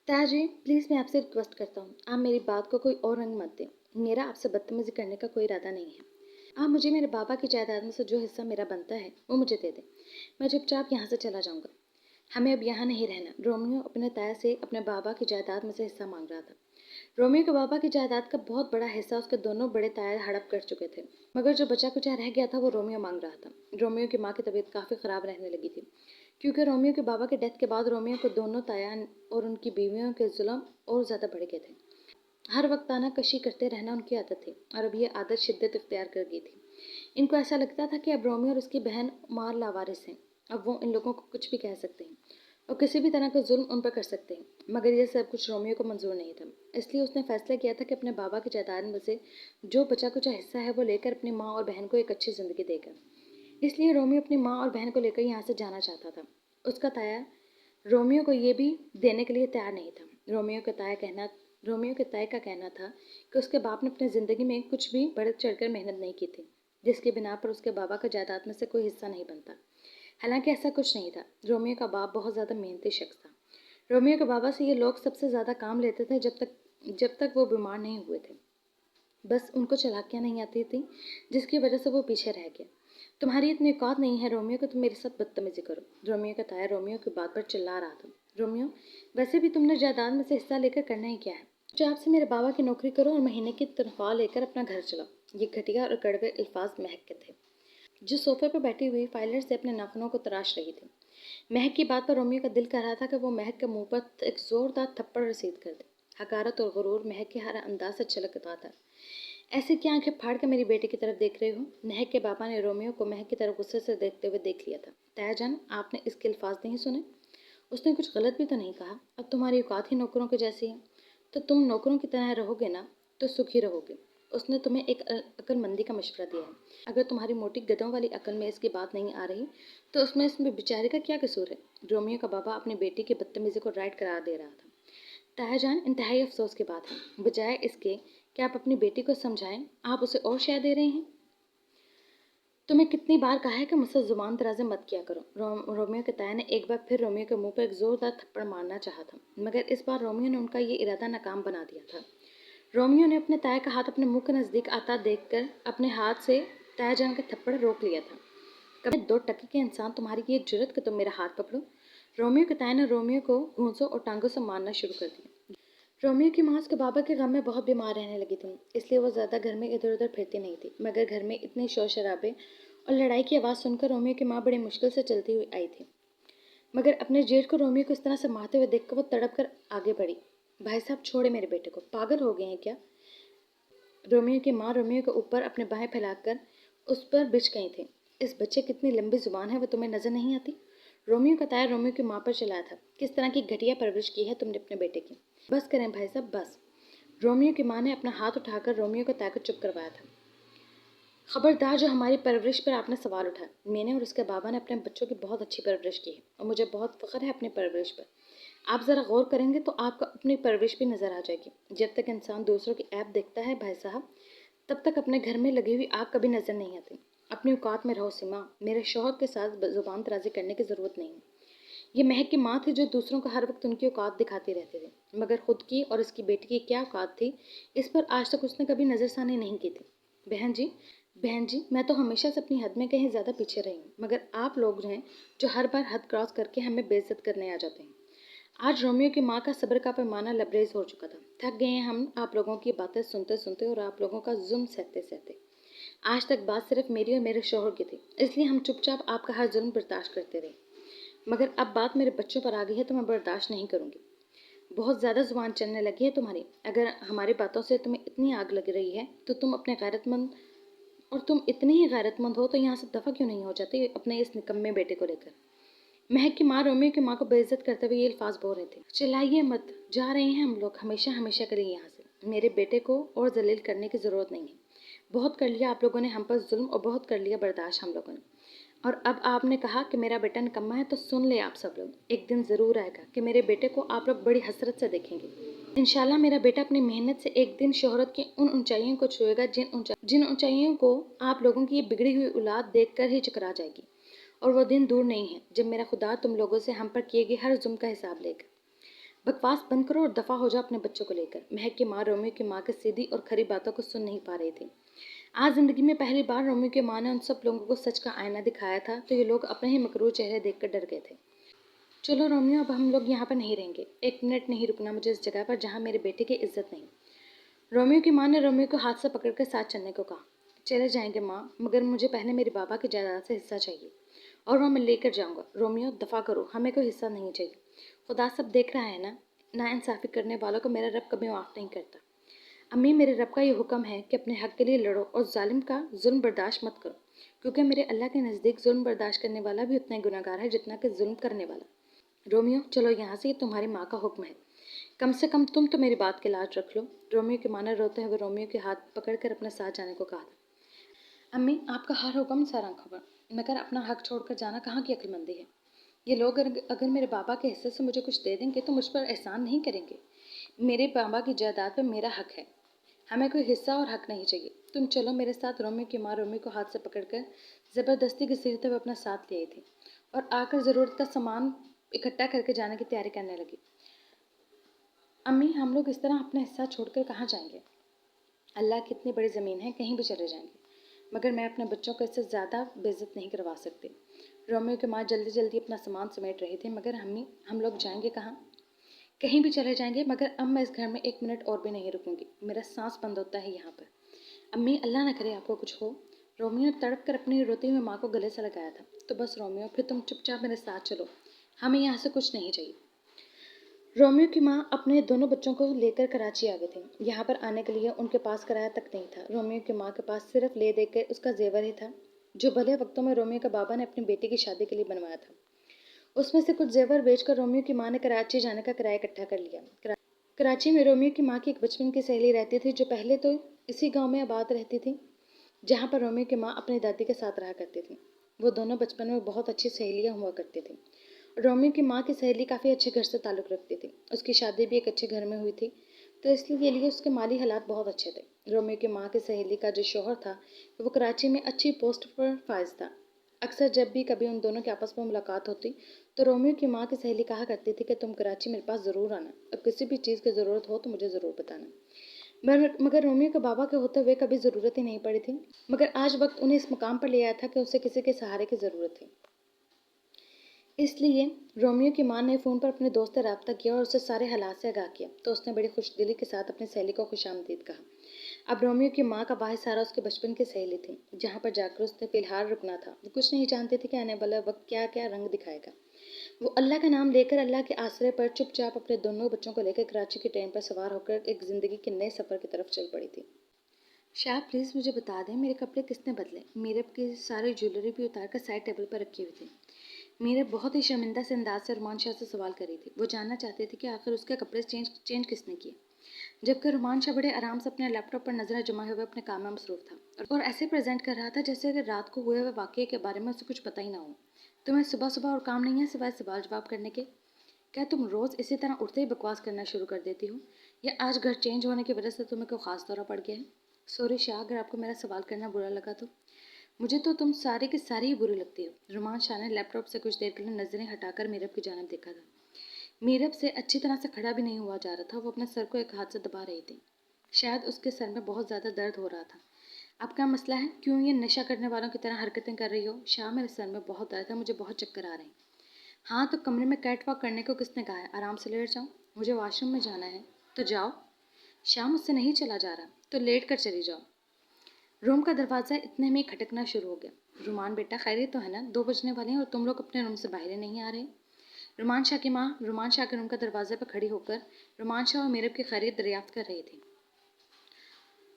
ताया जी, प्लीज़ मैं आपसे रिक्वेस्ट करता हूँ, आप मेरी बात को कोई और रंग मत दें। मेरा आपसे बदतमीज़ी करने का कोई इरादा नहीं है। आप मुझे मेरे बाबा की जायदाद में से जो हिस्सा मेरा बनता है, वो मुझे दे दें। मैं चुपचाप यहाँ से चला जाऊँगा। हमें अब यहाँ नहीं रहना। रोमियो अपने ताया से अपने बाबा की जायदाद में से हिस्सा मांग रहा था। रोमियो के बाबा की जायदाद का बहुत बड़ा हिस्सा उसके दोनों बड़े ताया हड़प कर चुके थे, मगर जो बचा कुचा रह गया था वो रोमियो मांग रहा था। रोमियो की माँ की तबीयत काफ़ी ख़राब रहने लगी थी, क्योंकि रोमियो के बाबा के डेथ के बाद रोमियो को दोनों ताया और उनकी बीवियों के जुल्म और ज़्यादा बढ़ गए थे। हर वक्त तानाकशी करते रहना उनकी आदत थी, और अब ये आदत शिद्दत इख्तियार कर गई थी। इनको ऐसा लगता था कि अब रोमियो और उसकी बहन मार लावारिस हैं। अब वो इन लोगों को कुछ भी कह सकते हैं और किसी भी तरह का जुल्म उन पर कर सकते हैं। मगर यह सब कुछ रोमियो को मंजूर नहीं था, इसलिए उसने फैसला किया था कि अपने बाबा की जायदाद में से जो बचा कुचा हिस्सा है वो लेकर अपनी माँ और बहन को एक अच्छी ज़िंदगी देगा। इसलिए रोमियो अपनी माँ और बहन को लेकर यहाँ से जाना चाहता था। उसका ताया रोमियो को ये भी देने के लिए तैयार नहीं था। रोमियो के ताए का कहना था कि उसके बाप ने अपनी ज़िंदगी में कुछ भी बढ़ चढ़कर मेहनत नहीं की थी, जिसके बिना पर उसके बाबा का जायदाद में से कोई हिस्सा नहीं बनता। हालांकि ऐसा कुछ नहीं था। रोमियो का बाप बहुत ज़्यादा मेहनती शख्स था। रोमियो के बाबा से ये लोग सबसे ज़्यादा काम लेते थे जब तक वो बीमार नहीं हुए थे। बस उनको चालाकियाँ नहीं आती थी, जिसकी वजह से वो पीछे रह गया। तुम्हारी इतनी औकात नहीं है रोमियो कि तुम मेरे साथ बदतमीजी करो। रोमियो का ताया रोमियो की बात पर चिल्ला रहा था। रोमियो, वैसे भी तुमने जायदाद में से हिस्सा लेकर करना ही क्या है? जो आपसे मेरे बाबा की नौकरी करो और महीने की तनख्वाह लेकर अपना घर चलाओ। ये घटिया और कड़वे अल्फाज महक के थे, जो सोफे पर बैठी हुई फाइलर से अपने नाखूनों को तराश रही थी। महक की बात पर रोमियो का दिल कर रहा था कि वो महक के मुंह पर एक जोरदार थप्पड़ रसीद कर दे। हकारत और गुरूर महक के हर अंदाज से छलकता था। ऐसे क्या आंखें फाड़ कर मेरी बेटी की तरफ देख रहे हो? महक के पापा ने रोमियो को महक की तरफ गुस्से से देखते हुए देख लिया था। ताया जान, आपने इसके अल्फाज नहीं सुने? उसने कुछ गलत भी तो नहीं कहा। अब तुम्हारी औकात ही नौकरों की जैसी है, तो तुम नौकरों की तरह रहोगे ना, तो सुखी रहोगे। उसने तुम्हें एक अक्लमंदी का मशवरा दिया है। अगर तुम्हारी मोटी गधों वाली अकल में इसकी बात नहीं आ रही, तो इसमें बेचारे का क्या कसूर है? रोमियो का बाबा अपनी बेटी की बदतमीजी को राइट करार दे रहा था। ताया जान, इंतहाई अफसोस की बात है। बजाय इसके कि आप अपनी बेटी को समझाएं, आप उसे और शय दे रहे हैं। तुम्हें कितनी बार कहा है कि मुझसे जुबान दराजे मत किया करो। रोमियो के ताया ने एक बार फिर रोमियो के मुंह पर एक जोरदार थप्पड़ मारना चाहा था, मगर इस बार रोमियो ने उनका ये इरादा नाकाम बना दिया था। रोमियो ने अपने ताया का हाथ अपने मुंह के नजदीक आता देखकर अपने हाथ से ताया जान का थप्पड़ रोक लिया था। कभी दो टके के इंसान, तुम्हारी ये जुर्रत कि तुम मेरा हाथ पकड़ो? रोमियो के ताया ने रोमियो को घूंसों और टांगों से मारना शुरू कर दिया। रोमियो की माँ उसके बाबा के गम में बहुत बीमार रहने लगी थी, इसलिए वो ज़्यादा घर में इधर उधर फिरती नहीं थी। मगर घर में इतने शोर शराबे और लड़ाई की आवाज़ सुनकर रोमियो की माँ बड़ी मुश्किल से चलती हुई आई थी। मगर अपने जेठ को रोमियो को इस तरह से मारते हुए देखकर वो तड़प कर आगे बढ़ी। भाई साहब, छोड़े मेरे बेटे को, पागल हो गए हैं क्या? रोमियो की माँ रोमियो के ऊपर अपने बाहें फैलाकर उस पर बिछ गई थी। इस बच्चे की इतनी लंबी जुबान है, वो तुम्हें नजर नहीं आती? रोमियो का ताया रोमियो की माँ पर चिल्लाया था। किस तरह की घटिया परवरिश की है तुमने अपने बेटे की? बस करें भाई साहब, बस। रोमियो की माँ ने अपना हाथ उठाकर रोमियो को ताया को चुप करवाया था। खबरदार, जो हमारी परवरिश पर आपने सवाल उठाया। मैंने और उसके बाबा ने अपने बच्चों की बहुत अच्छी परवरिश की है, और मुझे बहुत फ़ख्र है अपनी परवरिश पर। आप ज़रा गौर करेंगे तो आपको अपनी परवरिश भी नज़र आ जाएगी। जब तक इंसान दूसरों की ऐप देखता है भाई साहब, तब तक अपने घर में लगी हुई आग कभी नज़र नहीं आती। अपनी औकात में रहो सीमा। मेरे शौहर के साथ ज़ुबान दराजी करने की ज़रूरत नहीं है। ये महक की माँ थी जो दूसरों को हर वक्त उनकी औकात दिखाती रहती थी, मगर खुद की और इसकी बेटी की क्या औकात थी, इस पर आज तक उसने कभी नज़रसानी नहीं की थी। बहन जी, मैं तो हमेशा से अपनी हद में कहीं ज़्यादा पीछे रही हूँ, मगर आप लोग हैं जो हर बार हद क्रॉस करके हमें बेइज्जत करने आ जाते हैं। आज रोमियो की माँ का सब्र का पैमाना लबरेज हो चुका था। थक गए हैं हम आप लोगों की बातें सुनते सुनते और आप लोगों का जुल्म सहते सहते। आज तक बात सिर्फ मेरी और मेरे शौहर की थी, इसलिए हम चुपचाप आपका हर जुल्म बर्दाश्त करते रहे। मगर अब बात मेरे बच्चों पर आ गई है तो मैं बर्दाश्त नहीं करूँगी। बहुत ज़्यादा जुबान चलने लगी है तुम्हारी। अगर हमारी बातों से तुम्हें इतनी आग लग रही है तो तुम इतनी ही गैरतमंद हो तो यहाँ से दफ़ा क्यों नहीं हो जाती अपने इस निकम्मे बेटे को लेकर? महक की माँ रोमियो की माँ को बेइज्जत करते हुए ये अल्फाज बोल रहे थे। चिल्लाइए मत, जा रहे हैं हम लोग हमेशा हमेशा के लिए यहाँ से। मेरे बेटे को और जलील करने की ज़रूरत नहीं है। बहुत कर लिया आप लोगों ने हम पर जुल्म, और बहुत कर लिया बर्दाश्त हम लोगों ने। और अब आपने कहा कि मेरा बेटा निकम्मा है, तो सुन ले आप सब लोग, एक दिन ज़रूर आएगा कि मेरे बेटे को आप लोग बड़ी हसरत से देखेंगे। इंशाल्लाह मेरा बेटा अपनी मेहनत से एक दिन शोहरत की उन ऊंचाइयों को छुएगा जिन ऊंचाइयों को आप लोगों की ये बिगड़ी हुई औलाद देखकर ही चकरा जाएगी। और वो दिन दूर नहीं है जब मेरा खुदा तुम लोगों से हम पर किए गए हर जुल्म का हिसाब लेगा। बकवास बंद करो और दफ़ा हो जाओ अपने बच्चों को लेकर। महक की माँ रोमियो की माँ की सीधी और खरी बातों को सुन नहीं पा रही थी। आज ज़िंदगी में पहली बार रोमियो की माँ ने उन सब लोगों को सच का आईना दिखाया था, तो ये लोग अपने ही मकरूर चेहरे देखकर डर गए थे। चलो रोमियो, अब हम लोग यहाँ पर नहीं रहेंगे। एक मिनट नहीं रुकना मुझे इस जगह पर जहाँ मेरे बेटे की इज्जत नहीं। रोमियो की माँ ने रोमियो को हाथ से पकड़कर साथ चलने को कहा। चले जाएंगे माँ, मगर मुझे पहले मेरे बाबा की जायदाद से हिस्सा चाहिए, और वह मैं लेकर जाऊंगा। रोमियो, दफ़ा करो, हमें कोई हिस्सा नहीं चाहिए। खुदा सब देख रहा है ना। नाइंसाफ़ी करने वालों को मेरा रब कभी माफ़ नहीं करता। अम्मी, मेरे रब का ये हुक्म है कि अपने हक के लिए लड़ो और जालिम का जुल्म बर्दाश्त मत करो, क्योंकि मेरे अल्लाह के नज़दीक जुल्म बर्दाश्त करने वाला भी उतना ही गुनहगार है जितना कि जुल्म करने वाला। रोमियो, चलो यहाँ से, ये तुम्हारी माँ का हुक्म है। कम से कम तुम तो मेरी बात की लाज रख लो। रोमियो की माँ ने रोते हुए रोमियो के हाथ पकड़कर अपने साथ जाने को कहा था। अम्मी, आपका हर हुक्म सर आंखों पर, मगर अपना हक छोड़कर जाना कहाँ की अक्लमंदी है। ये लोग अगर मेरे बाबा के हिस्से से मुझे कुछ दे देंगे तो मुझ पर एहसान नहीं करेंगे। मेरे बाबा की जायदाद पर मेरा हक है। हमें कोई हिस्सा और हक नहीं चाहिए। तुम चलो मेरे साथ। रोमियो की माँ रोमियो को हाथ से पकड़कर ज़बरदस्ती घसीटते हुए अपना साथ ले आई थी और आकर ज़रूरत का सामान इकट्ठा करके जाने की तैयारी करने लगी। अम्मी, हम लोग इस तरह अपना हिस्सा छोड़कर कहाँ जाएंगे। अल्लाह की इतनी बड़ी ज़मीन है, कहीं भी चले जाएंगे, मगर मैं अपने बच्चों को इससे ज़्यादा बेइज्जत नहीं करवा सकती। रोमियो की माँ जल्दी जल्दी अपना सामान समेट रही थी। मगर अम्मी, हम लोग जाएंगे कहाँ। कहीं भी चले जाएंगे, मगर अब मैं इस घर में एक मिनट और भी नहीं रुकूंगी। मेरा सांस बंद होता है यहाँ पर। अम्मी, अल्लाह न करे आपको कुछ हो। रोमियो ने तड़प कर अपनी रोती हुई माँ को गले से लगाया था। तो बस रोमियो, फिर तुम चुपचाप मेरे साथ चलो, हमें यहाँ से कुछ नहीं चाहिए। रोमियो की माँ अपने दोनों बच्चों को लेकर कराची आ गई थी। यहाँ पर आने के लिए उनके पास किराया तक नहीं था। रोमियो की माँ के पास सिर्फ ले दे के उसका जेवर ही था, जो भले वक्तों में रोमियो के बाबा ने अपनी बेटी की शादी के लिए बनवाया था। उसमें से कुछ जेवर बेचकर रोमियो की माँ ने कराची जाने का किराया इकट्ठा कर लिया। कराची में रोमियो की माँ की एक बचपन की सहेली रहती थी, जो पहले तो इसी गांव में आबाद रहती थी, जहाँ पर रोमियो की माँ अपनी दादी के साथ रहा करती थी। वो दोनों बचपन में बहुत अच्छी सहेलियाँ हुआ करती थी। रोमियो की माँ की सहेली काफ़ी अच्छे घर से ताल्लुक़ रखती थी। उसकी शादी भी एक अच्छे घर में हुई थी, तो इसलिए उसके माली हालात बहुत अच्छे थे। रोमियो की माँ की सहेली का जो शौहर था, वो कराची में अच्छी पोस्ट पर फाइज था। अक्सर जब भी कभी उन दोनों की आपस में मुलाकात होती, तो रोमियो की माँ की सहेली कहा करती थी कि तुम कराची मेरे पास ज़रूर आना, और किसी भी चीज़ की ज़रूरत हो तो मुझे ज़रूर बताना। मगर रोमियो के बाबा के होते हुए कभी ज़रूरत ही नहीं पड़ी थी। मगर आज वक्त उन्हें इस मुकाम पर ले आया था कि उसे किसी के सहारे की ज़रूरत थी। इसलिए रोमियो की माँ ने फ़ोन पर अपने दोस्त से रब्ता किया और उसे सारे हालात से आगाह किया। तो उसने बड़ी खुशदिली के साथ अपनी सहेली को खुशामदीद कहा। अब रोमियो की माँ का वाहिद सहारा उसके बचपन की सहेली थी, जहाँ पर जाकर उसने फिलहाल रुकना था। वो कुछ नहीं जानती थी कि आने वाला वक्त क्या क्या रंग दिखाएगा। वो अल्लाह का नाम लेकर अल्लाह के आश्रय पर चुपचाप अपने दोनों बच्चों को लेकर कराची की ट्रेन पर सवार होकर एक ज़िंदगी के नए सफ़र की तरफ चल पड़ी थी। शाह, प्लीज़ मुझे बता दें, मेरे कपड़े किसने बदले। मेरब की सारी ज्वेलरी भी उतार कर साइड टेबल पर रखी हुई थी। मीरब बहुत ही शर्मिंदा से अंदाज से रुमान शाह से सवाल कर रही थी। वो जानना चाहती थी कि आखिर उसके कपड़े चेंज किसने किए, जबकि रुमान शाह बड़े आराम से अपने लैपटॉप पर नजरें जमाए हुए अपने काम में मसरूफ था और ऐसे प्रेजेंट कर रहा था जैसे कि रात को हुए हुए वाक़ये के बारे में उसे कुछ पता ही ना हो। तुम्हें सुबह सुबह और काम नहीं है सिवाय सवाल जवाब करने के। क्या तुम रोज़ इसी तरह उठते ही बकवास करना शुरू कर देती हो, या आज घर चेंज होने की वजह से तुम्हें कोई ख़ास दौरा पड़ गया है। सॉरी शाह, अगर आपको मेरा सवाल करना बुरा लगा तो। मुझे तो तुम सारे की सारी ही बुरी लगती हो। रुमान शाह ने लैपटॉप से कुछ देर के लिए नजरें हटाकर मीरब की जानब देखा था। मीरब से अच्छी तरह से खड़ा भी नहीं हुआ जा रहा था। वो अपने सर को एक हाथ से दबा रही थी। शायद उसके सर में बहुत ज़्यादा दर्द हो रहा था। अब क्या मसला है, क्यों ये नशा करने वालों की तरह हरकतें कर रही हो। शाह, मेरे सर में बहुत दर्द है, मुझे बहुत चक्कर आ रहे हैं। हाँ, तो कमरे में कैट वॉक करने को किसने कहा है। आराम से लेट जाओ। मुझे वॉशरूम में जाना है। तो जाओ। शाह, मुझसे नहीं चला जा रहा, तो लेट कर चली जाओ। रूम का दरवाज़ा इतने में खटकना शुरू हो गया। रुमान बेटा, खैरियत तो है ना। 2 बजने वाले हैं और तुम लोग अपने रूम से बाहर ही नहीं आ रहे। रुमान शाह की माँ रुमान शाह के रूम का दरवाजे पर खड़ी होकर रुमान शाह और मीरब की खैरियत दरियाफ्त कर रही थी।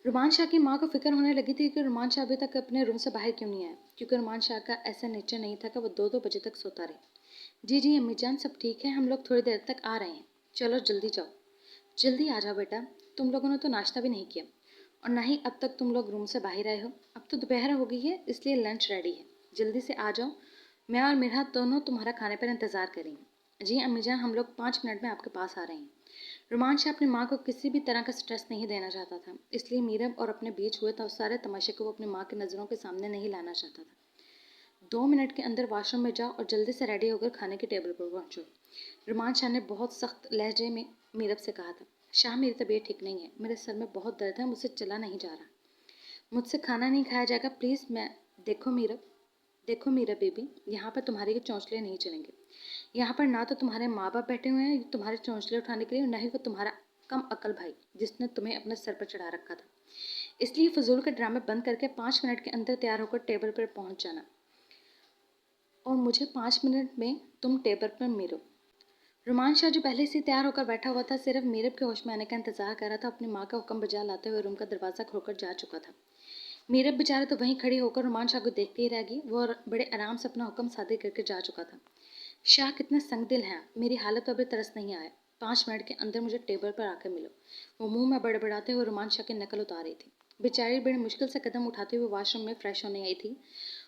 रुमान शाह की माँ को फिक्र होने लगी थी कि रुमान शाह अभी तक अपने रूम से बाहर क्यों नहीं आया, क्योंकि रुमान शाह का ऐसा नेचर नहीं था कि वो 2-2 बजे तक सोता रहे। जी जी अम्मी जान, सब ठीक है, हम लोग थोड़ी देर तक आ रहे हैं। चलो जल्दी जाओ। जल्दी आ जाओ बेटा, तुम लोगों ने तो नाश्ता भी नहीं किया, और ना ही अब तक तुम लोग रूम से बाहर आए हो। अब तो दोपहर हो गई है, इसलिए लंच रेडी है। जल्दी से आ जाओ। मैं और मेरा दोनों तुम्हारा खाने पर इंतज़ार करेंगे। जी अम्मी जान, हम लोग 5 मिनट में आपके पास आ रहे हैं। रुमान शाह अपनी माँ को किसी भी तरह का स्ट्रेस नहीं देना चाहता था, इसलिए मीरब और अपने बीच हुए था उस सारे तमाशे को वो अपनी माँ की नज़रों के सामने नहीं लाना चाहता था। 2 मिनट के अंदर वॉशरूम में जाओ और जल्दी से रेडी होकर खाने की टेबल पर पहुंचो। रुमान शाह ने बहुत सख्त लहजे में मीरब से कहा था। शाह, मेरी तबीयत ठीक नहीं है, मेरे सर में बहुत दर्द है, मुझसे चला नहीं जा रहा, मुझसे खाना नहीं खाया जाएगा, प्लीज़। मैं देखो मीरब बेबी, यहाँ पर तुम्हारे के चौंचले नहीं चलेंगे। यहाँ पर ना तो तुम्हारे माँ बाप बैठे हुए हैं तुम्हारे चौंचले उठाने के लिए, और ना ही वो तुम्हारा कम अकल भाई जिसने तुम्हें अपने सर पर चढ़ा रखा था। इसलिए फजूल के ड्रामे बंद करके 5 मिनट के अंदर तैयार होकर टेबल पर पहुंच जाना, और मुझे 5 मिनट में तुम टेबल पर मिलो। रुमान शाह जो पहले से तैयार होकर बैठा हुआ था, सिर्फ मीरब के होश में आने का इंतजार कर रहा था, अपनी माँ का हुक्म बजा लाते हुए रूम का दरवाज़ा खोलकर जा चुका था। मीरब बेचारे तो वहीं खड़ी होकर रुमान शाह को देखती ही रह गई। वो बड़े आराम से अपना हुक्म सादे करके जा चुका था। शाह, कितने संगदिल हैं आप, मेरी हालत पर भी तरस नहीं आया। 5 मिनट के अंदर मुझे टेबल पर आकर मिलो। वो मुंह में बड़बड़ाते हुए रुमान शाह की नकल उतार रही थी। बेचारी बड़ी मुश्किल से कदम उठाते हुए वॉशरूम में फ्रेश होने आई थी।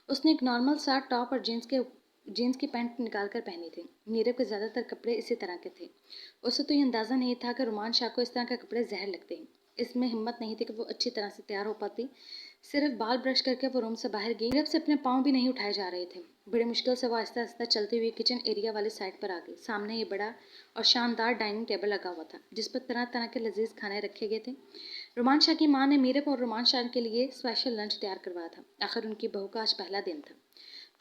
उसने एक नॉर्मल सा टॉप और जीन्स की पैंट निकाल कर पहनी थी। मीरब के ज़्यादातर कपड़े इसी तरह के थे। उसे तो ये अंदाज़ा नहीं था कि रुमान शाह को इस तरह के कपड़े जहर लगते हैं। इसमें हिम्मत नहीं थी कि वो अच्छी तरह से तैयार हो पाती। सिर्फ बाल ब्रश करके वो रूम से बाहर गई। मीरब से अपने पाँव भी नहीं उठाए जा रहे थे। बड़ी मुश्किल से वो आहिस्ता आहिस्ता चलती हुई किचन एरिया वाली साइड पर आ गई। सामने ये बड़ा और शानदार डाइनिंग टेबल लगा हुआ था, जिस पर तरह तरह के लजीज खाने रखे गए थे। रुमान शाह की माँ ने मीरब और रुमान शाह के लिए स्पेशल लंच तैयार करवाया था। आखिर उनकी बहू का आज पहला दिन था,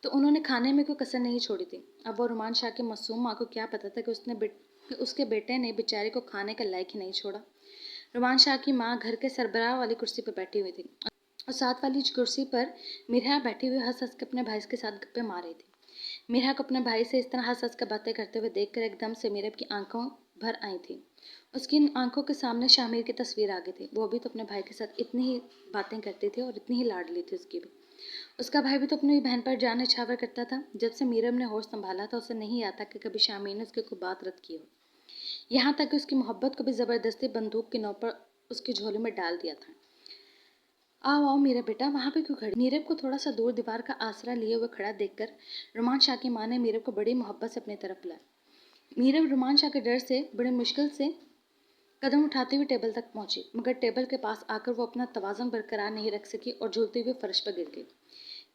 तो उन्होंने खाने में कोई कसर नहीं छोड़ी थी। अब वो रुमान शाह की मासूम माँ को क्या पता था कि उसके बेटे ने बेचारे को खाने का लायक ही नहीं छोड़ा। रुमान शाह की माँ घर के सरबराह वाली कुर्सी पर बैठी हुई थी, और साथ वाली कुर्सी पर मिरहा बैठी हुई हंस हंस के अपने भाई के साथ गप्पे मार रही थी। मिरहा को अपने भाई से इस तरह हंस हंस कर बातें करते हुए देखकर एकदम से मीरब की आंखों भर आई थी। उसकी आंखों के सामने शामिर की तस्वीर आ गई थी। वो भी तो अपने भाई के साथ इतनी ही बातें करती थी और इतनी ही लाडली थी उसकी भी। उसका भाई भी तो अपनी बहन पर जान निछावर करता था। जब से मीरब ने होश संभाला था, उसे नहीं आता कि कभी शामिर ने उसकी कोई बात रद्द की हो। यहाँ तक कि उसकी मोहब्बत को भी ज़बरदस्ती बंदूक की नोक पर उसकी झोली में डाल दिया था। आओ आओ मेरा बेटा, वहाँ पे क्यों खड़ी? मीरब को थोड़ा सा दूर दीवार का आसरा लिए हुए खड़ा देखकर रुमान शाह की माँ ने मीरब को बड़ी मोहब्बत से अपनी तरफ बुलाया। मीरब रुमान शाह के डर से बड़ी मुश्किल से कदम उठाते हुए टेबल तक पहुंची, मगर टेबल के पास आकर वो अपना तवाज़ुन बरकरार नहीं रख सकी और झूलते हुए फर्श पर गिर गई।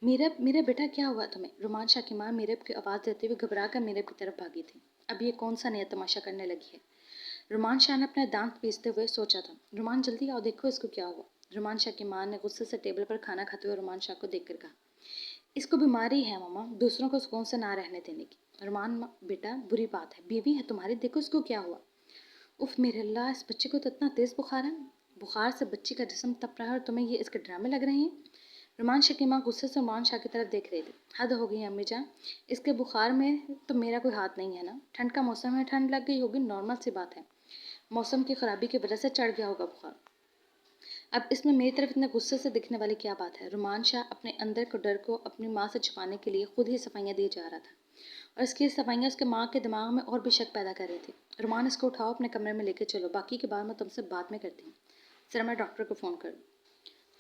मीरब, मेरे बेटा क्या हुआ तुम्हें? रुमान शाह की माँ मीरब की आवाज़ देते हुए घबरा कर मीरब की तरफ भागी थी। अब ये कौन सा नया तमाशा करने लगी है? रुमान शाह ने अपने दांत पीसते हुए सोचा था। रुमान, जल्दी आओ, देखो इसको क्या हुआ। रुमान शाह की माँ ने गुस्से से टेबल पर खाना खाते हुए रुमान शाह को देखकर कहा, इसको बीमारी है मामा, दूसरों को सुकून से ना रहने देने की। रुमान, बेटा बुरी बात है, बीवी है तुम्हारी, देखो इसको क्या हुआ। उफ मेरे अल्लाह, इस बच्चे को तो इतना तेज़ बुखार है। बुखार से बच्ची का जिस्म तप रहा है और तुम्हें ये इसके ड्रामे लग रहे हैं। रुमान शाह की माँ गुस्से से रुमान शाह की तरफ देख रही थी। हद हो गई अम्मी जान, इसके बुखार में तो मेरा कोई हाथ नहीं है ना। ठंड का मौसम है, ठंड लग गई होगी, नॉर्मल सी बात है। मौसम की खराबी की वजह से चढ़ गया होगा बुखार। अब इसमें मेरी तरफ इतने गुस्से से दिखने वाली क्या बात है? रुमान शाह अपने अंदर को डर को अपनी माँ से छुपाने के लिए खुद ही सफाइयाँ दिए जा रहा था, और इसकी सफाइयाँ उसके माँ के दिमाग में और भी शक पैदा कर रही थी। रुमान, इसको उठाओ, अपने कमरे में लेके चलो, बाकी की बात मैं तुमसे बाद में करती हूँ। जरा मैं डॉक्टर को फ़ोन करूँ।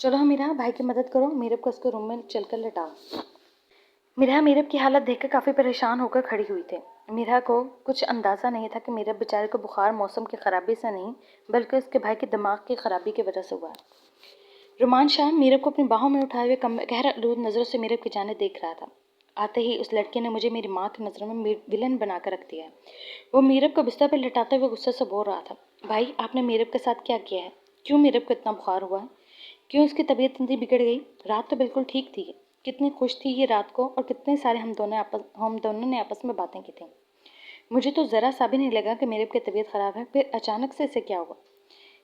चलो हम मीरा, भाई की मदद करो, मीरब को उसके रूम में चलकर लेटाओ। मीरा मीरब की हालत देखकर काफ़ी परेशान होकर खड़ी हुई थी। मीरा को कुछ अंदाज़ा नहीं था कि मीरब बेचारे को बुखार मौसम की ख़राबी से नहीं, बल्कि उसके भाई के दिमाग की ख़राबी की वजह से हुआ है। रुमान शाह मीरब को अपनी बाहों में उठाए हुए गहरा आलूद नज़रों से मीरब की जाने देख रहा था। आते ही उस लड़के ने मुझे मेरी माँ की नज़रों में विलन बनाकर रख दिया है। वो मीरब को बिस्तर पर लिटाते हुए गुस्से से बोल रहा था। भाई, आपने मीरब के साथ क्या किया है? क्यों मीरब को इतना बुखार हुआ है? क्यों उसकी तबीयत इतनी बिगड़ गई? रात तो बिल्कुल ठीक थी, कितनी खुश थी ये रात को, और कितने सारे हम दोनों ने आपस में बातें की थी। मुझे तो ज़रा सा भी नहीं लगा कि मीरब की तबीयत ख़राब है, फिर अचानक से इसे क्या हुआ?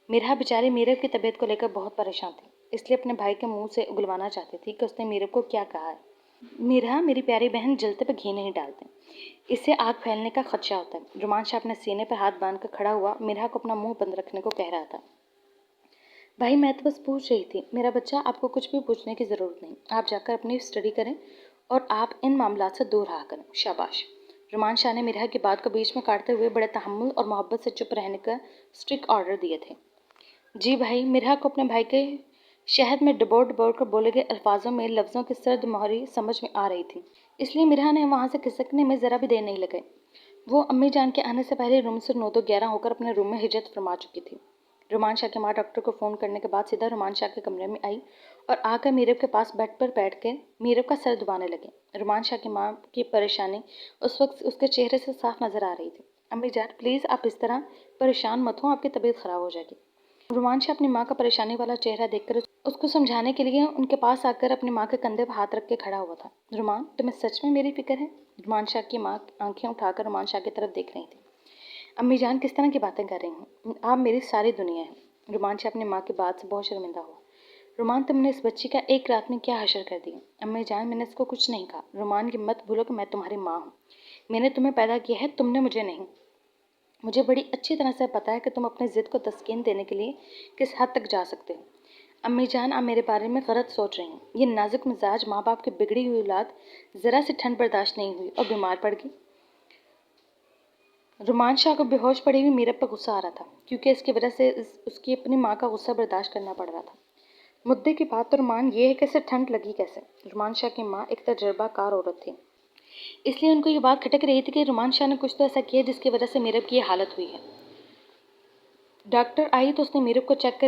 मीरा बेचारी मीरब की तबीयत को लेकर बहुत परेशान थी, इसलिए अपने भाई के मुंह से उगलवाना चाहती थी कि उसने मीरब को क्या कहा है। मीरा, मेरी प्यारी बहन, जलते पर घी नहीं डालते, इससे आग फैलने का खदशा होता है। रुमान शाह अपने सीने पर हाथ बांध कर खड़ा हुआ मीरा को अपना मुंह बंद रखने को कह रहा था। भाई, मैं तो बस पूछ रही थी मेरा बच्चा, आपको कुछ भी पूछने की ज़रूरत नहीं, आप जाकर अपनी स्टडी करें और आप इन मामलों से दूर रहा करें। शाबाश। रुमान शाह ने मीरा की बात को बीच में काटते हुए बड़े तहम्मुल और मोहब्बत से चुप रहने का स्ट्रिक्ट ऑर्डर दिए थे। जी भाई। मिरहा को अपने भाई के शहद में डबोर कर बोले गए अल्फाजों में लफ्ज़ों की सर्द मोहरी समझ में आ रही थी, इसलिए मिरहा ने वहाँ से खिसकने में ज़रा भी देर नहीं लगाई। वो अम्मी जान के आने से पहले रूम से 9-11 होकर अपने रूम में हिजरत फरमा चुकी थी। रुमान शाह की माँ डॉक्टर को फ़ोन करने के बाद सीधा रुमान शाह के कमरे में आई और आकर मीरब के पास बेड पर बैठ कर मीरब का सर दबाने लगे। रुमान शाह की माँ की परेशानी उस वक्त उसके चेहरे से साफ नजर आ रही थी। अम्मी जान प्लीज़ आप इस तरह परेशान मत हो, आपकी तबीयत खराब हो जाएगी। रुमान शाह अपनी माँ का परेशानी वाला चेहरा देखकर उसको समझाने के लिए उनके पास आकर अपनी माँ के कंधे पर हाथ रख के खड़ा हुआ था। रुमान, तुम्हें सच में मेरी फिक्र है? रुमान शाह की माँ आंखें उठाकर रुमान शाह की तरफ देख रही थी। अम्मी जान किस तरह की बातें कर रही हैं? आप मेरी सारी दुनिया है। रुमान शाह अपनी माँ की बात से बहुत शर्मिंदा हुआ। रुमान, तुमने इस बच्ची का एक रात में क्या हशर कर दिया? अम्मी जान, मैंने इसको कुछ नहीं कहा। रुमान, की मत भूलो कि मैं तुम्हारी माँ हूँ। मैंने तुम्हें पैदा किया है, तुमने मुझे नहीं। मुझे बड़ी अच्छी तरह से पता है कि तुम अपनी ज़िद को तस्कीन देने के लिए किस हद तक जा सकते हो। अम्मी जान, आप मेरे बारे में गलत सोच रही हैं। ये नाजुक मिजाज माँ बाप की बिगड़ी हुई औलाद ज़रा सी ठंड बर्दाश्त नहीं हुई और बीमार पड़ गई। रुमान शाह को बेहोश पड़ी हुई मीरब पर गुस्सा आ रहा था, क्योंकि इसकी वजह से उसकी अपनी माँ का गुस्सा बर्दाश्त करना पड़ रहा था। मुद्दे की बात तो रुमान ये है कि इसे ठंड लगी कैसे? रुमान शाह की माँ एक तजर्बाकार औरत थी, इसलिए उनको ये बात खटक रही थी कि रुमान शाह ने कुछ तो ऐसा किया जिसकी वजह से मीरब की ये हालत हुई है। डॉक्टर आई तो उसने मीरब को चेक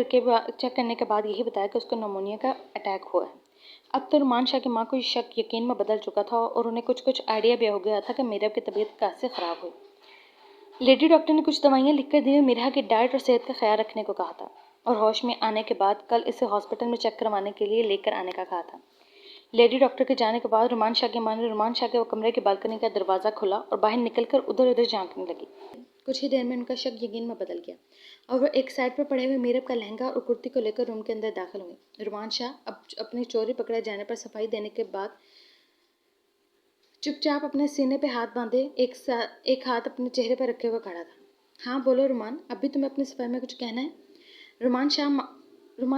करने के बाद यही बताया कि उसको निमोनिया का अटैक हुआ है। अब तो रुमान शाह की माँ को शक यकीन में बदल चुका था और उन्हें कुछ कुछ आइडिया भी हो गया था कि मीरब की तबीयत कैसे ख़राब हुई। लेडी डॉक्टर ने कुछ दवाइयाँ लिखकर दी और मीरा की डाइट और सेहत का ख्याल रखने को कहा था और होश में आने के बाद कल इसे हॉस्पिटल में चेक करवाने के लिए लेकर आने का कहा था। लेडी डॉक्टर के जाने के बाद रुमान शाह की माँ ने रुमान शाह के वो कमरे की बालकनी का दरवाज़ा खोला और बाहर निकलकर उधर उधर झांकने लगी। कुछ ही देर में उनका शक यकीन में बदल गया और वह एक साइड पर पड़े हुए मीरब का लहंगा और कुर्ती को लेकर रूम के अंदर दाखिल हुई। रुमान शाह अब अपनी चोरी पकड़े जाने पर सफाई देने के बाद चुपचाप अपने सीने पे हाथ बांधे एक हाथ अपने चेहरे पर रखे हुए खड़ा था। हाँ बोलो रुमान, अभी तुम्हें अपनी सफाई में कुछ कहना है? रुमान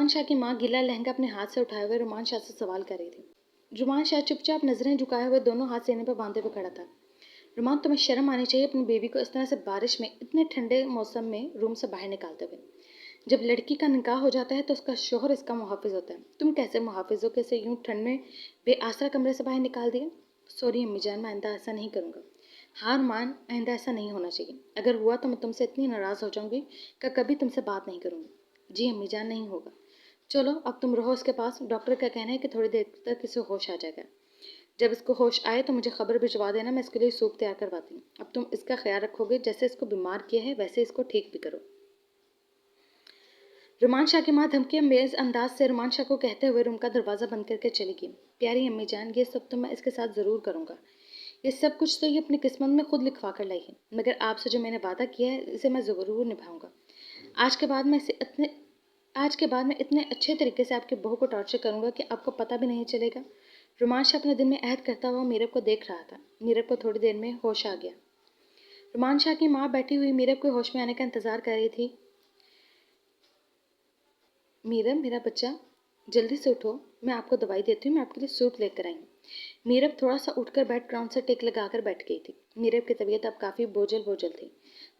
शाह की माँ गीला लहंगा अपने हाथ से उठाए हुए रुमान शाह से सवाल कर रही थी। रुमान शाह चुपचाप नजरें झुकाए हुए दोनों हाथ सीने पर बांधे हुए खड़ा था। रुमान, तुम्हें शर्म आनी चाहिए अपनी बेबी को इस तरह से बारिश में इतने ठंडे मौसम में रूम से बाहर निकालते हुए। जब लड़की का निकाह हो जाता है तो उसका शोहर इसका मुहाफिज होता है। तुम कैसे मुहाफिज हो, कैसे यूं ठंड में बेआसरा कमरे से बाहर निकाल दिया? सॉरी अम्मी जान, मैं आइंदा ऐसा नहीं करूँगा। हार मान, आइंदा ऐसा नहीं होना चाहिए। अगर हुआ तो मैं तुमसे इतनी नाराज़ हो जाऊंगी कि कभी तुमसे बात नहीं करूँगी। जी अम्मी जान, नहीं होगा। चलो अब तुम रहो उसके पास। डॉक्टर का कहना है कि थोड़ी देर तक इसे होश आ जाएगा। जब इसको होश आए तो मुझे खबर भिजवा देना, मैं इसके लिए सूप तैयार करवाती हूँ। अब तुम इसका ख्याल रखोगे, जैसे इसको बीमार किया है वैसे इसको ठीक भी करो। रुमान शाह की माँ धमकी अमेज अंदाज से रुमान शाह को कहते हुए रूम का दरवाज़ा बंद करके चली गई। प्यारी अम्मी जान, ये सब तो मैं इसके साथ ज़रूर करूँगा। ये सब कुछ तो ये अपनी किस्मत में खुद लिखवा कर लाई है, मगर आपसे जो मैंने वादा किया है इसे मैं ज़रूर निभाऊंगा। आज के बाद मैं इसे इतने आज के बाद मैं इतने अच्छे तरीके से आपकी बहू को टॉर्चर करूंगा कि आपको पता भी नहीं चलेगा। रुमान शाह अपने दिल में अहद करता हुआ मीरब को देख रहा था। मीरब को थोड़ी देर में होश आ गया। रुमान शाह की माँ बैठी हुई मीरब के होश में आने का इंतजार कर रही थी। मीरब, मेरा बच्चा, जल्दी से उठो, मैं आपको दवाई देती हूँ, मैं आपके लिए सूप लेकर आई हूँ। मीरब थोड़ा सा उठकर बेड ग्राउंड से टिक लगाकर बैठ गई थी। मीरब की तबीयत अब काफ़ी बोझल बोझल थी।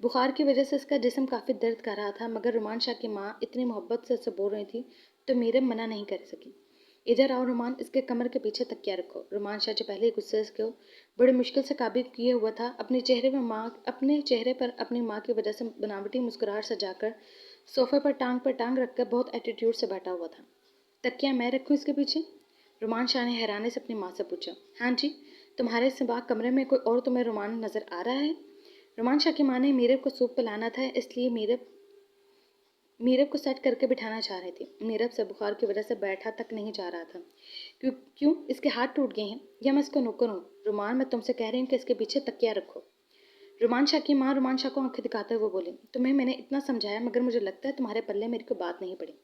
बुखार की वजह से इसका जिस्म काफ़ी दर्द कर रहा था, मगर रुमान शाह की माँ इतनी मोहब्बत से बोल रही थी तो मीरब मना नहीं कर सकी। इधर आओ रुमान, इसके कमर के पीछे तकिया रखो। रुमान शाह जो पहले गुस्से को बड़ी मुश्किल से काबू किए हुआ था, अपने चेहरे पर अपनी माँ की वजह से बनावटी मुस्कुराहट सजाकर सोफे पर टांग रखकर बहुत एटीट्यूड से बैठा हुआ था। तकिया मैं रखूं इसके पीछे? रुमान शाह ने हैरानी से अपनी माँ से पूछा। हाँ जी, तुम्हारे सिवा कमरे में कोई और तुम्हें रुमान नजर आ रहा है? रुमान शाह की माँ ने मीरब को सूप पिलाना था, इसलिए मीरब को सेट करके बिठाना चाह रही थी। मीरब से बुखार की वजह से बैठा तक नहीं जा रहा था। क्यों इसके हाथ टूट गए हैं या मैं इसको नौकर हूँ? रुमान, मैं तुमसे कह रही हूँ कि इसके पीछे तकिया रखो। रुमान शाह की माँ रुमान शाह को आंखें दिखाते हुए बोली। तुम्हें मैंने इतना समझाया, मगर मुझे लगता है तुम्हारे पल्ले मेरी को बात नहीं पड़ी।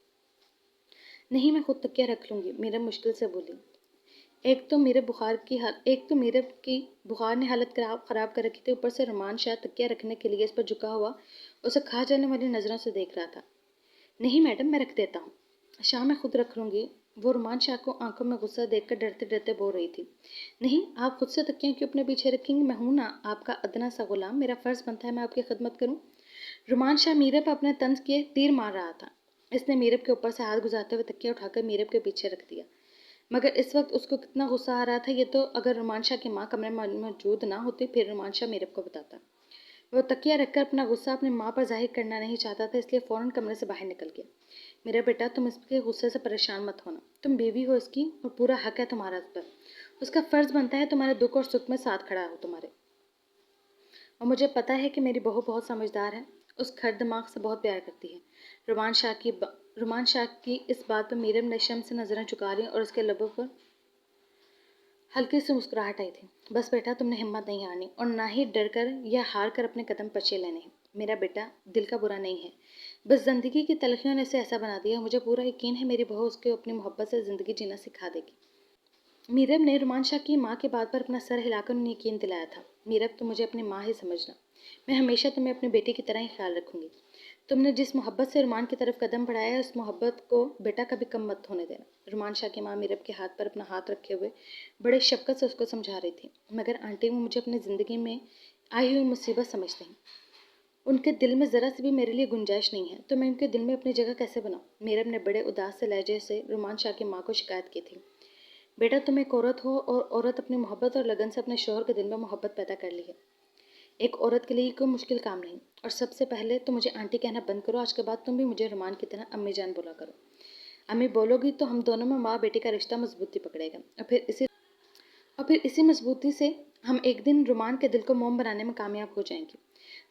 नहीं, मैं खुद तकिया रख लूंगी, मीरब मुश्किल से बोली। एक तो मीरब की बुखार ने हालत खराब कर रखी थी, ऊपर से रुमान शाह तकिया रखने के लिए इस पर झुका हुआ उसे खा जाने वाली नज़रों से देख रहा था। नहीं मैडम, मैं रख देता हूँ। शाह, मैं खुद रख लूँगी। वो रुमान शाह को आंखों में गुस्सा देखकर डरते डरते बोल रही थी। नहीं, आप खुद से तकिया क्यों अपने पीछे रखेंगे? मैं हूँ ना आपका अदना सा गुलाम, मेरा फ़र्ज़ बनता है मैं आपकी खिदमत करूँ। रुमान शाह मीरब पर अपने तंज के तीर मार रहा था। इसने मीरब के ऊपर से हाथ गुजारते हुए तकिया उठाकर मीरब के पीछे रख दिया, मगर इस वक्त उसको कितना गुस्सा आ रहा था ये तो अगर रुमान शाह की माँ कमरे में मौजूद ना होती फिर रुमान शाह मीरब को बताता। वो तकिया रखकर अपना गुस्सा अपनी माँ पर जाहिर करना नहीं चाहता था, इसलिए फ़ौरन कमरे से बाहर निकल गया। मेरा बेटा, तुम इसके गुस्से से परेशान मत होना। तुम बीवी हो इसकी और पूरा हक है तुम्हारा इस पर। उसका फ़र्ज़ बनता है तुम्हारे दुख और सुख में साथ खड़ा हो तुम्हारे। और मुझे पता है कि मेरी बहू बहुत समझदार है, उस खर दिमाग से बहुत प्यार करती है। रुमान शाह की इस बात पर मीरम ने शर्म से नज़रें झुका ली और उसके लबों पर हल्की सी मुस्कुराहट आई थी। बस बेटा, तुमने हिम्मत नहीं हारनी और ना ही डर कर या हार कर अपने कदम पीछे लेने हैं। मेरा बेटा दिल का बुरा नहीं है, बस ज़िंदगी की तलखियों ने इसे ऐसा बना दिया। मुझे पूरा यकीन है मेरी बहू उसको अपनी मोहब्बत से ज़िंदगी जीना सिखा देगी। मीरब ने रुमान शाह की माँ के बात पर अपना सर हिलाकर उन्हें यकीन दिलाया था। मीरब, तुम मुझे अपनी माँ ही समझना। मैं हमेशा तुम्हें अपनी बेटी की तरह ही ख्याल रखूंगी। तुमने जिस मोहब्बत से रुमान की तरफ कदम बढ़ाया है, उस मोहब्बत को बेटा कभी कम मत होने देना। रुमान शाह की माँ मीरब के हाथ पर अपना हाथ रखे हुए बड़े शफकत से उसको समझा रही थी। मगर आंटी, वो मुझे अपनी ज़िंदगी में आई हुई मुसीबत समझते हैं। उनके दिल में ज़रा सी भी मेरे लिए गुंजाइश नहीं है, तो मैं उनके दिल में अपनी जगह कैसे बनाऊँ? मीरब ने बड़े उदास से लहजे से रुमान शाह की माँ को शिकायत की थी। बेटा, तुम एक औरत हो और औरत अपनी मोहब्बत और लगन से अपने शोहर के दिल में मोहब्बत पैदा कर ली है। एक औरत के लिए कोई मुश्किल काम नहीं। और सबसे पहले तो मुझे आंटी कहना बंद करो। आज के बाद तुम भी मुझे रुमान की तरह अम्मी जान बोला करो। अम्मी बोलोगी तो हम दोनों में माँ बेटी का रिश्ता मजबूती पकड़ेगा और फिर इसी मजबूती से हम एक दिन रुमान के दिल को मोम बनाने में कामयाब हो जाएंगे।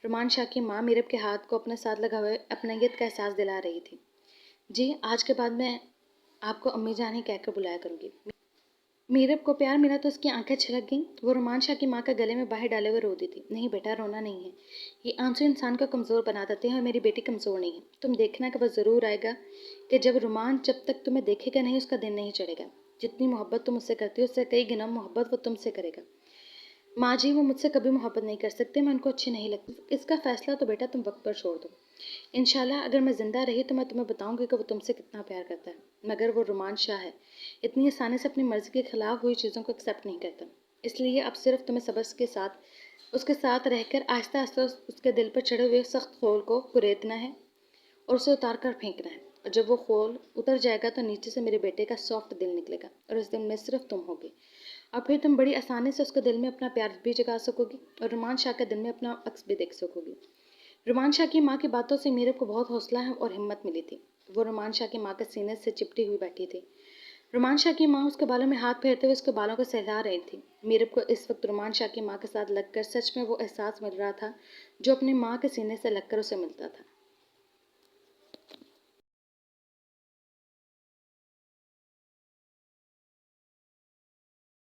रुमान शाह की माँ मीरब के हाथ को अपने साथ लगा हुए अपनायत का एहसास दिला रही थी। जी, आज के बाद मैं आपको अम्मी जान ही कहकर बुलाया करूँगी। मीरब को प्यार मिला तो उसकी आंखें छलक गईं। वो रुमान शाह की माँ के गले में बाहें डाले हुए रोती थी। नहीं बेटा, रोना नहीं है। ये आंसू इंसान को कमज़ोर बना देते हैं और मेरी बेटी कमज़ोर नहीं है। तुम देखना कि वह ज़रूर आएगा कि जब तक तुम्हें देखेगा नहीं उसका दिन नहीं चढ़ेगा। जितनी मोहब्बत तुम उससे करती हो उससे कई गुना मोहब्बत वो तुमसे करेगा। माँ जी, वो मुझसे कभी मोहब्बत नहीं कर सकते, मैं उनको अच्छी नहीं लगती। इसका फैसला तो बेटा तुम वक्त पर छोड़ दो। इंशाल्लाह अगर मैं ज़िंदा रही तो मैं तुम्हें बताऊंगी कि वो तुमसे कितना प्यार करता है। मगर वो रुमान शाह है, इतनी आसानी से अपनी मर्ज़ी के खिलाफ हुई चीज़ों को एक्सेप्ट नहीं करता। इसलिए अब सिर्फ तुम्हें सब्र के साथ उसके साथ रहकर आहिस्ता आहिस्ता उसके दिल पर चढ़े हुए सख्त खोल को कुरेदना है और उसे उतार कर फेंकना है। और जब वो खोल उतर जाएगा तो नीचे से मेरे बेटे का सॉफ्ट दिल निकलेगा और इस दिल में सिर्फ तुम होगी। और फिर तुम बड़ी आसानी से उसके दिल में अपना प्यार भी जगा सकोगी और रुमान शाह के दिल में अपना अक्स भी देख सकोगी। रुमान शाह की माँ की बातों से मीरब को बहुत हौसला और हिम्मत मिली थी। वो रुमान शाह की माँ के सीने से चिपटी हुई बैठी थी। रुमान शाह की माँ उसके बालों में हाथ फेरते हुए उसके बालों को सहला रही थी। मीरब को इस वक्त रुमान शाह की माँ के साथ लगकर सच में वो एहसास मिल रहा था जो अपनी माँ के सीने से लगकर उसे मिलता था।